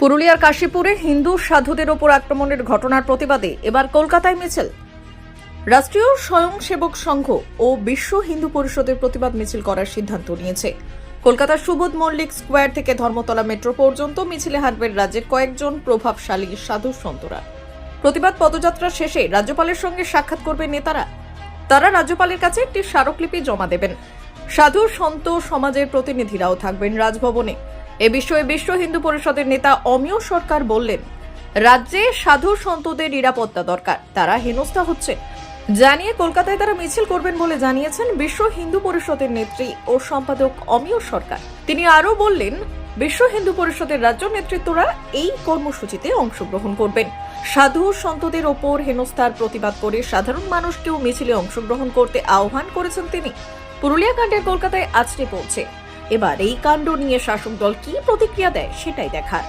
পুরুলিয়ার কাশীপুরে হিন্দু সাধুদের ওপর আক্রমণের ঘটনার প্রতিবাদে এবার কলকাতায় মিছিল। রাষ্ট্রীয় স্বয়ংসেবক সংঘ ও বিশ্ব হিন্দু পরিষদের প্রতিবাদ মিছিল করার সিদ্ধান্ত নিয়েছে। কলকাতার সুবোধ মল্লিক স্কোয়ার থেকে ধর্মতলা মেট্রো পর্যন্ত মিছিলে হাঁটবেন রাজ্যের কয়েকজন প্রভাবশালী সাধু সন্তরা। প্রতিবাদ পদযাত্রা শেষে রাজ্যপালের সঙ্গে সাক্ষাৎ করবেন নেতারা। তারা রাজ্যপালের কাছে একটি স্মারকলিপি জমা দেবেন। সাধু সন্ত সমাজের প্রতিনিধিরাও থাকবেন রাজভবনে। এ বিষয়ে বিশ্ব হিন্দু পরিষদের নেতা অমিয় সরকার বললেন, রাজ্যে সাধু সন্তদের নিরাপত্তা দরকার, তারা হেনস্থা হচ্ছে জানিয়ে কলকাতায় তারা মিছিল করবেন বলে জানিয়েছেন বিশ্ব হিন্দু পরিষদের নেত্রী ও সম্পাদক অমিয় সরকার। তিনি আরও বললেন, বিশ্ব হিন্দু পরিষদের রাজ্য নেতৃত্বরা এই কর্মসূচিতে অংশগ্রহণ করবেন। সাধু সন্তদের ওপর হেনস্থার প্রতিবাদ করে সাধারণ মানুষকেও মিছিলে অংশগ্রহণ করতে আহ্বান করেছেন তিনি। পুরুলিয়া কাণ্ডের কলকাতায় আছড়ে পড়ছে। এবার এই কাণ্ড নিয়ে শাসক দল কি প্রতিক্রিয়া দেয় সেটাই দেখার।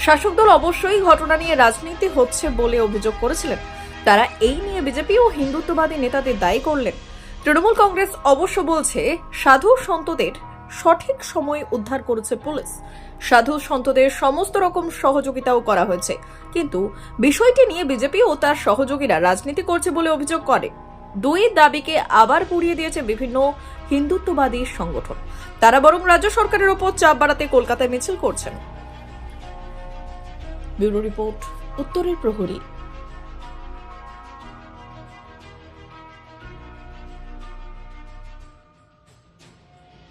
শাসক দল অবশ্যই ঘটনা নিয়ে রাজনীতি হচ্ছে বলে অভিযোগ করেছিলেন। তারা এই নিয়ে বিজেপি ও হিন্দুত্ববাদী নেতাদের দায়ী করলেন। তৃণমূল কংগ্রেস অবশ্য বলছে, সাধু সন্তদের সঠিক সময়ে উদ্ধার করেছে পুলিশ। সাধু সন্তদের সমস্ত রকম সহযোগিতাও করা হয়েছে, কিন্তু বিষয়টি নিয়ে বিজেপি ও তার সহযোগীরা রাজনীতি করছে বলে অভিযোগ করে। দুই দাবিকে আবার পুড়িয়ে দিয়েছে বিভিন্ন হিন্দুত্ববাদী সংগঠন। তারা বরং রাজ্য সরকারের ওপর চাপ বাড়াতে কলকাতায় মিছিল করছেন। ব্যুরো রিপোর্ট, উত্তরের প্রহরী।